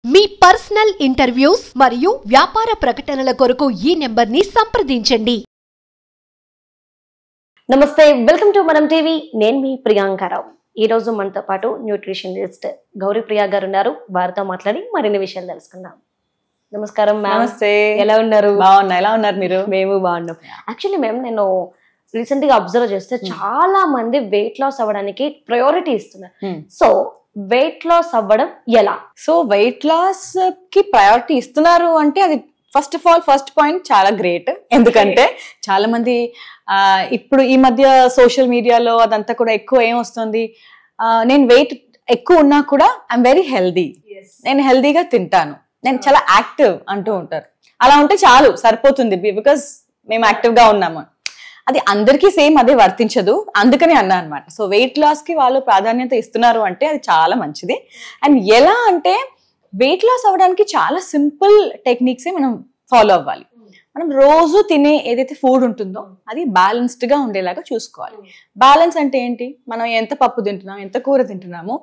మీ personal interviews మరియు వ్యాపార ప్రకటనల కొరకు ఈ నెంబర్ని సంప్రదించండి. నమస్తే, వెల్కమ్ టు మనం టీవీ. నేను మీ ప్రియాంకారావు. ఈ రోజు మనతో పాటు న్యూట్రిషనిస్ట్ గౌరీప్రియ గారు ఉన్నారు. వారితో మాట్లాడి మరిన్ని విషయాలు తెలుసుకుందాం. నమస్కారం మ్యామ్. నమస్తే. ఎలా ఉన్నారు? బాగున్నా. ఎలా ఉన్నారు మీరు? మేము బాగున్నాం. యాక్చువల్లీ మ్యామ్, నేను రీసెంట్ గా అబ్జర్వ్ చేస్తే చాలా మంది వెయిట్ లాస్ అవ్వడానికి ప్రయారిటీ ఇస్తున్నారు. సో వెయిట్ లాస్ అవ్వడం ఎలా? సో వెయిట్ లాస్ కి ప్రయారిటీ ఇస్తున్నారు అంటే అది ఫస్ట్ పాయింట్ చాలా గ్రేట్. ఎందుకంటే చాలా మంది ఇప్పుడు ఈ మధ్య సోషల్ మీడియాలో అదంతా కూడా ఎక్కువ ఏమొస్తుంది, నేను వెయిట్ ఎక్కువ ఉన్నా కూడా ఐఎమ్ వెరీ హెల్దీ, నేను హెల్దీగా తింటాను, నేను చాలా యాక్టివ్ అంటూ ఉంటారు. అలా ఉంటే చాలు, సరిపోతుంది, బికాస్ మేము యాక్టివ్ గా ఉన్నాము. అది అందరికీ సేమ్ అదే వర్తించదు, అందుకని అన్నా అనమాట. సో వెయిట్ లాస్ కి వాళ్ళు ప్రాధాన్యత ఇస్తున్నారు అంటే అది చాలా మంచిది. అండ్ ఎలా అంటే వెయిట్ లాస్ అవ్వడానికి చాలా సింపుల్ టెక్నిక్సే మనం ఫాలో అవ్వాలి. మనం రోజు తినే ఏదైతే ఫుడ్ ఉంటుందో అది బ్యాలెన్స్డ్ గా ఉండేలాగా చూసుకోవాలి. బ్యాలెన్స్ అంటే ఏంటి? మనం ఎంత పప్పు తింటున్నాము, ఎంత కూర తింటున్నాము,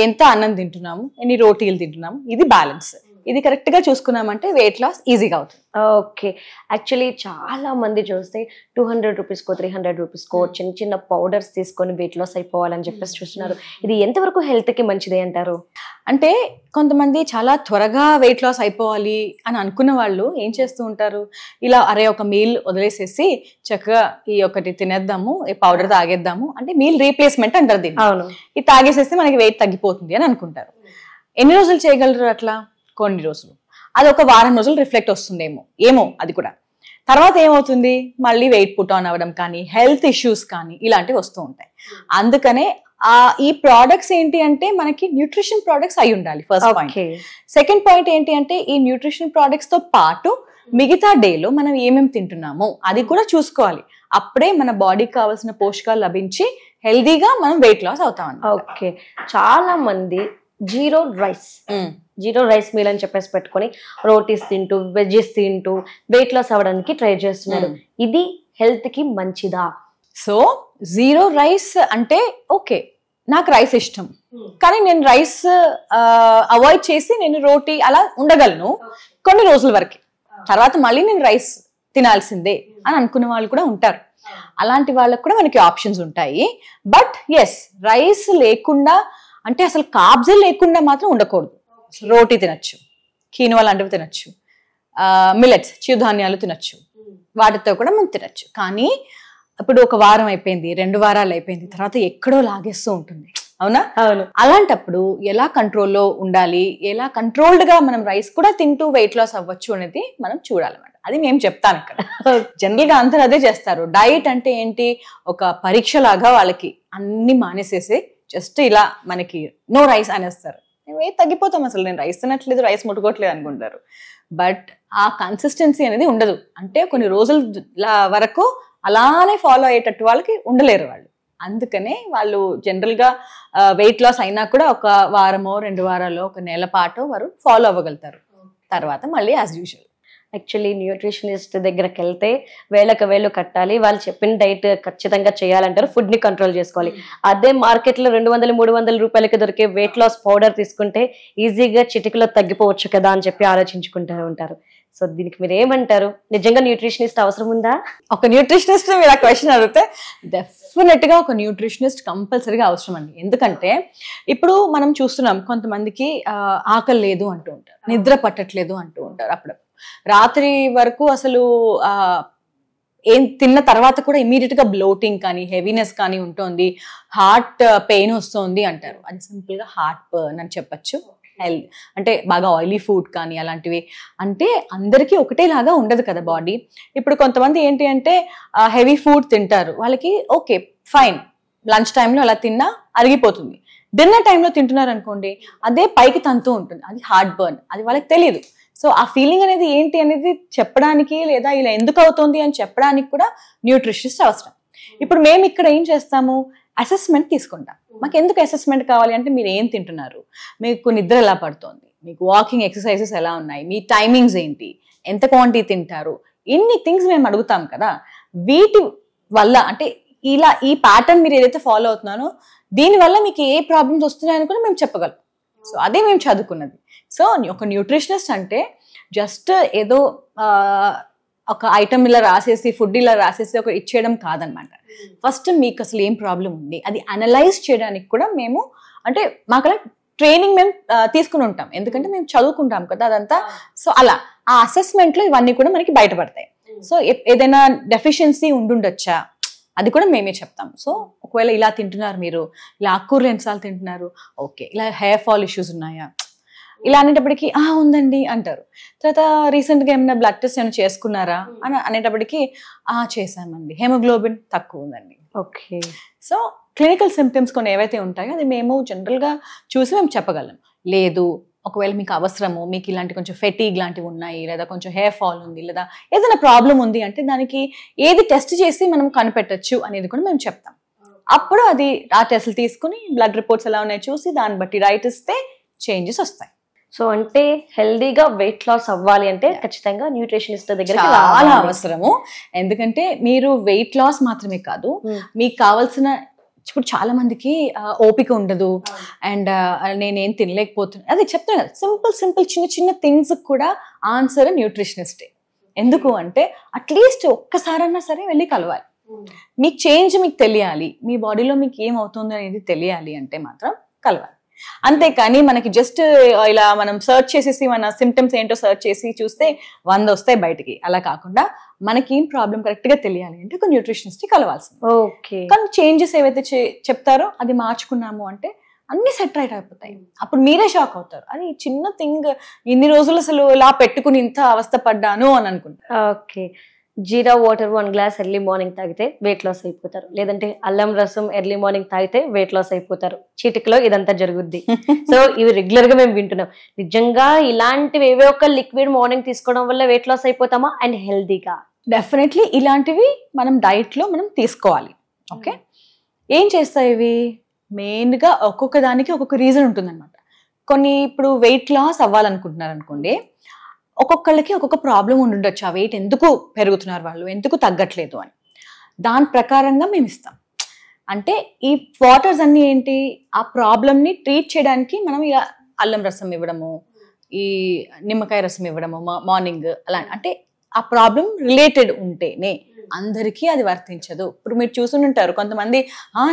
ఎంత అన్నం తింటున్నాము, ఎన్ని రోటీలు తింటున్నాము, ఇది బ్యాలెన్స్. ఇది కరెక్ట్ గా చూసుకున్నామంటే వెయిట్ లాస్ ఈజీగా అవుతుంది. ఓకే. యాక్చువల్లీ చాలా మంది చూస్తే 200 రూపీస్కో 300 రూపీస్కో చిన్న చిన్న పౌడర్స్ తీసుకొని వెయిట్ లాస్ అయిపోవాలని చెప్పేసి చూస్తున్నారు. ఇది ఎంతవరకు హెల్త్ కి మంచిది అంటారు? అంటే కొంతమంది చాలా త్వరగా వెయిట్ లాస్ అయిపోవాలి అని అనుకున్న వాళ్ళు ఏం చేస్తూ ఉంటారు, ఇలా ఒక మీల్ వదిలేసేసి చక్కగా ఈ ఒకటి తినేద్దాము, ఈ పౌడర్ తాగేద్దాము, అంటే మీల్ రీప్లేస్మెంట్ అంటారు దీన్ని. అవును. ఇది తాగేసేస్తే మనకి వెయిట్ తగ్గిపోతుంది అని అనుకుంటారు. ఎన్ని రోజులు చేయగలరు అట్లా? కొన్ని రోజులు. అది ఒక వారం రోజులు రిఫ్లెక్ట్ వస్తుందేమో అది కూడా. తర్వాత ఏమవుతుంది, మళ్ళీ వెయిట్ పుట్ ఆన్ అవ్వడం కానీ హెల్త్ ఇష్యూస్ కానీ ఇలాంటివి వస్తూ ఉంటాయి. అందుకనే ఈ ప్రోడక్ట్స్ ఏంటి అంటే మనకి న్యూట్రిషన్ ప్రోడక్ట్స్ అయి ఉండాలి, ఫస్ట్ పాయింట్. సెకండ్ పాయింట్ ఏంటి అంటే ఈ న్యూట్రిషన్ ప్రోడక్ట్స్ తో పాటు మిగతా డేలో మనం ఏమేమి తింటున్నామో అది కూడా చూసుకోవాలి. అప్పుడే మన బాడీకి కావాల్సిన పోషకాలు లభించి హెల్దీగా మనం వెయిట్ లాస్ అవుతాం. ఓకే. చాలా మంది జీరో రైస్ మీల్ అని చెప్పేసి పెట్టుకొని రోటీస్ తింటూ వెజ్జెస్ తింటూ వెయిట్ లాస్ అవ్వడానికి ట్రై చేస్తున్నారు. ఇది హెల్త్ కి మంచిదా? సో జీరో రైస్ అంటే ఓకే, నాకు రైస్ ఇష్టం కానీ నేను రైస్ అవాయిడ్ చేసి నేను రోటీ అలా ఉండగలను కొన్ని రోజుల వరకు, తర్వాత మళ్ళీ నేను రైస్ తినాల్సిందే అని అనుకునే వాళ్ళు కూడా ఉంటారు. అలాంటి వాళ్ళకు కూడా మనకి ఆప్షన్స్ ఉంటాయి. బట్ ఎస్, రైస్ లేకుండా అంటే అసలు కార్బ్సే లేకుండా మాత్రం ఉండకూడదు. రోటీ తినచ్చు, కీనువా లాంటివి తినచ్చు, మిల్లెట్స్ చిరుధాన్యాలు తినచ్చు, వాటితో కూడా మనం తినచ్చు. కానీ ఇప్పుడు ఒక వారం అయిపోయింది, 2 వారాలు అయిపోయింది, తర్వాత ఎక్కడో లాగేస్తూ ఉంటుంది, అవునా? అవును. అలాంటప్పుడు ఎలా కంట్రోల్లో ఉండాలి, ఎలా కంట్రోల్డ్ గా మనం రైస్ కూడా తింటూ వెయిట్ లాస్ అవ్వచ్చు అనేది మనం చూడాలన్నమాట. అది మేము చెప్తాను ఇక్కడ. జనరల్ గా అందరూ అదే చేస్తారు. డైట్ అంటే ఏంటి, ఒక పరీక్ష లాగా వాళ్ళకి అన్ని మానేసేసి జస్ట్ ఇలా మనకి నో రైస్ అనేస్తారు. వెయిట్ తగ్గిపోతాం, అసలు నేను రైస్ తినట్లేదు, రైస్ ముట్టుకోవట్లేదు అనుకుంటారు. బట్ ఆ కన్సిస్టెన్సీ అనేది ఉండదు. అంటే కొన్ని రోజుల వరకు అలానే ఫాలో అయ్యేటట్టు వాళ్ళకి ఉండలేరు వాళ్ళు. అందుకనే వాళ్ళు జనరల్ గా వెయిట్ లాస్ అయినా కూడా ఒక వారమో 2 వారాలు, ఒక నెల పాటు వారు ఫాలో అవ్వగలుగుతారు. తర్వాత మళ్ళీ యాజ్ యూజువల్. యాక్చువల్లీ న్యూట్రిషనిస్ట్ దగ్గరకు వెళ్తే వేళకు కట్టాలి, వాళ్ళు చెప్పిన డైట్ ఖచ్చితంగా చేయాలంటారు, ఫుడ్ ని కంట్రోల్ చేసుకోవాలి. అదే మార్కెట్ లో 200-300 రూపాయలకి దొరికే వెయిట్ లాస్ పౌడర్ తీసుకుంటే ఈజీగా చిటికలో తగ్గిపోవచ్చు కదా అని చెప్పి ఆలోచించుకుంటూ ఉంటారు. సో దీనికి మీరు ఏమంటారు? నిజంగా న్యూట్రిషనిస్ట్ అవసరం ఉందా? ఒక న్యూట్రిషనిస్ట్ మీరు ఆ క్వశ్చన్ అడిగితే డెఫినెట్ గా ఒక న్యూట్రిషనిస్ట్ కంపల్సరీగా అవసరం అండి. ఎందుకంటే ఇప్పుడు మనం చూస్తున్నాం, కొంతమందికి ఆకలి లేదు అంటూ ఉంటారు, నిద్ర పట్టట్లేదు అంటూ ఉంటారు, అప్పుడు రాత్రి వరకు అసలు ఏం తిన్న తర్వాత కూడా ఇమీడియట్ గా బ్లోటింగ్ కానీ హెవీనెస్ కానీ ఉంటుంది, హార్ట్ పెయిన్ వస్తుంది అంటారు. అది సింపుల్ గా హార్ట్ బర్న్ అని చెప్పచ్చు. హెల్త్ అంటే బాగా ఆయిలీ ఫుడ్ కానీ అలాంటివి. అంటే అందరికీ ఒకటేలాగా ఉండదు కదా బాడీ. ఇప్పుడు కొంతమంది ఏంటి అంటే హెవీ ఫుడ్ తింటారు, వాళ్ళకి ఓకే ఫైన్, లంచ్ టైంలో అలా తిన్నా అరిగిపోతుంది. డిన్నర్ టైంలో తింటున్నారు అనుకోండి, అదే పైకి తంతూ ఉంటుంది, అది హార్ట్ బర్న్, అది వాళ్ళకి తెలియదు. సో ఆ ఫీలింగ్ అనేది ఏంటి అనేది చెప్పడానికి, లేదా ఇలా ఎందుకు అవుతుంది అని చెప్పడానికి కూడా న్యూట్రిషనిస్ట్ అవసరం. ఇప్పుడు మేము ఇక్కడ ఏం చేస్తాము, అసెస్మెంట్ తీసుకుంటాం. మాకు ఎందుకు అసెస్మెంట్ కావాలి అంటే మీరు ఏం తింటున్నారు, మీకు నిద్ర ఎలా పడుతుంది, మీకు వాకింగ్ ఎక్సర్సైజెస్ ఎలా ఉన్నాయి, మీ టైమింగ్స్ ఏంటి, ఎంత క్వాంటిటీ తింటారు, ఇన్ని థింగ్స్ మేము అడుగుతాం కదా. వీటి వల్ల అంటే ఇలా ఈ ప్యాటర్న్ మీరు ఏదైతే ఫాలో అవుతున్నానో దీనివల్ల మీకు ఏ ప్రాబ్లమ్స్ వస్తున్నాయని కూడా మేము చెప్పగలం. సో అదే మేము చదువుకున్నది. సో ఒక న్యూట్రిషనిస్ట్ అంటే జస్ట్ ఏదో ఒక ఐటమ్ ఇలా రాసేసి ఫుడ్ ఇలా రాసేసి ఒక ఇచ్చేయడం కాదనమాట. ఫస్ట్ మీకు అసలు ఏం ప్రాబ్లం ఉంది అది అనలైజ్ చేయడానికి కూడా మేము అంటే మాకు అలా ట్రైనింగ్ మేము తీసుకుని ఉంటాం, ఎందుకంటే మేము చదువుకుంటాం కదా అదంతా. సో అలా ఆ అసెస్మెంట్లో ఇవన్నీ కూడా మనకి బయటపడతాయి. సో ఏదైనా డెఫిషియన్సీ ఉండుండొచ్చా అది కూడా మేమే చెప్తాం. సో ఒకవేళ ఇలా తింటున్నారు మీరు, ఇలా ఆకుకూరలు ఎన్నిసార్లు తింటున్నారు, ఓకే ఇలా హెయిర్ ఫాల్ ఇష్యూస్ ఉన్నాయా, ఇలా అనేటప్పటికి ఉందండి అంటారు. తర్వాత రీసెంట్గా ఏమైనా బ్లడ్ టెస్ట్ ఏమైనా చేసుకున్నారా అని అనేటప్పటికి చేశామండి, హెమోగ్లోబిన్ తక్కువ ఉందండి. ఓకే. సో క్లినికల్ సిమ్టమ్స్ కొన్ని ఏవైతే ఉంటాయో అది మేము జనరల్గా చూసి మేము చెప్పగలం. లేదు ఒకవేళ మీకు అవసరము, మీకు ఇలాంటి కొంచెం ఫెటీగ్ లాంటివి ఉన్నాయి, లేదా కొంచెం హెయిర్ ఫాల్ ఉంది, లేదా ఏదైనా ప్రాబ్లం ఉంది అంటే దానికి ఏది టెస్ట్ చేసి మనం కనిపెట్టచ్చు అనేది కూడా మేము చెప్తాం. అప్పుడు అది ఆ టెస్ట్లు తీసుకుని బ్లడ్ రిపోర్ట్స్ ఎలా ఉన్నాయో చూసి దాన్ని బట్టి రైట్ ఇస్తే చేంజెస్ వస్తాయి. సో అంటే హెల్దీగా వెయిట్ లాస్ అవ్వాలి అంటే ఖచ్చితంగా న్యూట్రిషనిస్ట్ దగ్గర చాలా అవసరము. ఎందుకంటే మీరు వెయిట్ లాస్ మాత్రమే కాదు, మీకు కావాల్సిన ఇప్పుడు చాలా మందికి ఓపిక ఉండదు అండ్ నేనేం తినలేకపోతున్నాను అది చెప్తాను కదా. సింపుల్ చిన్న చిన్న థింగ్స్ కూడా ఆన్సర్ న్యూట్రిషనిస్టే. ఎందుకు అంటే అట్లీస్ట్ ఒక్కసారన్నా సరే వెళ్ళి కలవాలి. మీకు చేంజ్ మీకు తెలియాలి, మీ బాడీలో మీకు ఏమవుతుంది అనేది తెలియాలి అంటే మాత్రం కలవాలి. అంతేకాని మనకి జస్ట్ ఇలా మనం సర్చ్ చేసేసి మన సిమ్టమ్స్ ఏంటో సర్చ్ చేసి చూస్తే 100 వస్తాయి బయటికి. అలా కాకుండా మనకి ఏం ప్రాబ్లం కరెక్ట్ గా తెలియాలి అంటే ఒక న్యూట్రిషనిస్ట్ కలవాల్సింది. ఓకే. కానీ చేంజెస్ ఏవైతే చెప్తారో అది మార్చుకున్నాము అంటే అన్ని సెట్ రైట్ అయిపోతాయి. అప్పుడు మీరే షాక్ అవుతారు, అది చిన్న థింగ్ ఇన్ని రోజులు అసలు ఇలా పెట్టుకుని ఇంత అవస్థ పడ్డాను అని అనుకుంటారు. ఓకే. జీరా వాటర్ 1 గ్లాస్ ఎర్లీ మార్నింగ్ తాగితే వెయిట్ లాస్ అయిపోతారు, లేదంటే అల్లం రసం ఎర్లీ మార్నింగ్ తాగితే వెయిట్ లాస్ అయిపోతారు. చీటికలో ఇదంతా జరుగుద్ది. సో ఇవి రెగ్యులర్ గా మేము వింటున్నాం. నిజంగా ఇలాంటివి ఏవో ఒక లిక్విడ్ మార్నింగ్ తీసుకోవడం వల్ల వెయిట్ లాస్ అయిపోతామా అండ్ హెల్దీగా? డెఫినెట్లీ ఇలాంటివి మనం డైట్ లో మనం తీసుకోవాలి. ఓకే. ఏం చేస్తాయి ఇవి? మెయిన్ గా ఒక్కొక్క దానికి ఒక్కొక్క రీజన్ ఉంటుందన్నమాట. కొన్ని ఇప్పుడు వెయిట్ లాస్ అవ్వాలనుకుంటున్నారు అనుకోండి, ఒక్కొక్కళ్ళకి ఒక్కొక్క ప్రాబ్లం ఉండుండొచ్చు. ఆ వెయిట్ ఎందుకు పెరుగుతున్నారు వాళ్ళు, ఎందుకు తగ్గట్లేదు అని దాని ప్రకారంగా మేము ఇస్తాం. అంటే ఈ వాటర్స్ అన్ని ఏంటి, ఆ ప్రాబ్లమ్ని ట్రీట్ చేయడానికి మనం ఇక అల్లం రసం ఇవ్వడము, ఈ నిమ్మకాయ రసం ఇవ్వడము మార్నింగ్ అలా. అంటే ఆ ప్రాబ్లం రిలేటెడ్ ఉంటేనే, అందరికీ అది వర్తించదు. ఇప్పుడు మీరు చూసుంటారు కొంతమంది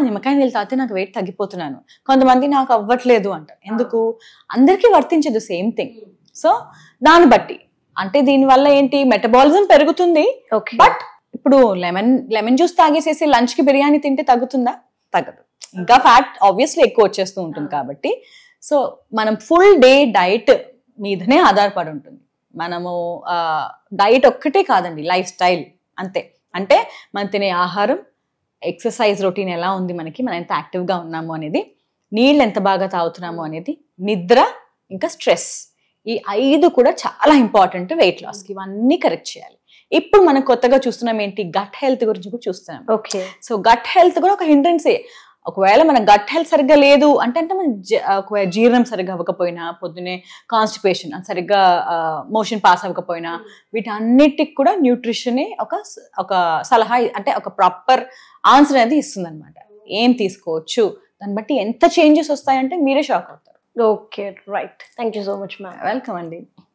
నిమ్మకాయ నీళ్ళు తాగితే నాకు వెయిట్ తగ్గిపోతున్నాను, కొంతమంది నాకు అవ్వట్లేదు అంటారు. ఎందుకు? అందరికీ వర్తించదు సేమ్ థింగ్. సో దాన్ని బట్టి అంటే దీనివల్ల ఏంటి, మెటబాలిజం పెరుగుతుంది. బట్ ఇప్పుడు లెమన్ జ్యూస్ తాగేసేసి లంచ్ కి బిర్యానీ తింటే తగ్గుతుందా? తగ్గదు. ఇంకా ఫ్యాట్ ఆబ్వియస్లీ ఎక్కువ వచ్చేస్తూ ఉంటుంది. కాబట్టి సో మనం ఫుల్ డే డైట్ మీదనే ఆధారపడి ఉంటుంది. మనము డైట్ ఒక్కటే కాదండి, లైఫ్ స్టైల్ అంతే. అంటే మనం తినే ఆహారం, ఎక్సర్సైజ్ రొటీన్ ఎలా ఉంది మనకి, మనం ఎంత యాక్టివ్గా ఉన్నాము అనేది, నీళ్ళు ఎంత బాగా తాగుతున్నాము అనేది, నిద్ర, ఇంకా స్ట్రెస్, ఈ 5 కూడా చాలా ఇంపార్టెంట్ వెయిట్ లాస్కి. ఇవన్నీ కరెక్ట్ చేయాలి. ఇప్పుడు మనం కొత్తగా చూస్తున్నాం ఏంటి, గట్ హెల్త్ గురించి కూడా చూస్తున్నాం. ఓకే. సో గట్ హెల్త్ కూడా ఒక హిండ్రెన్సే. ఒకవేళ మన గట్ హెల్త్ సరిగ్గా లేదు అంటే మన ఒకవేళ జీర్ణం సరిగ్గా అవ్వకపోయినా, పొద్దునే కాన్స్టిపేషన్ సరిగ్గా మోషన్ పాస్ అవ్వకపోయినా, వీటన్నిటికి కూడా న్యూట్రిషనే ఒక సలహా అంటే ఒక ప్రాపర్ ఆన్సర్ అనేది ఇస్తుంది అనమాట. ఏం తీసుకోవచ్చు, దాన్ని బట్టి ఎంత చేంజెస్ వస్తాయంటే మీరే షాక్ అవుతారు. Okay, right. Thank you so much ma'am. Welcome అండి.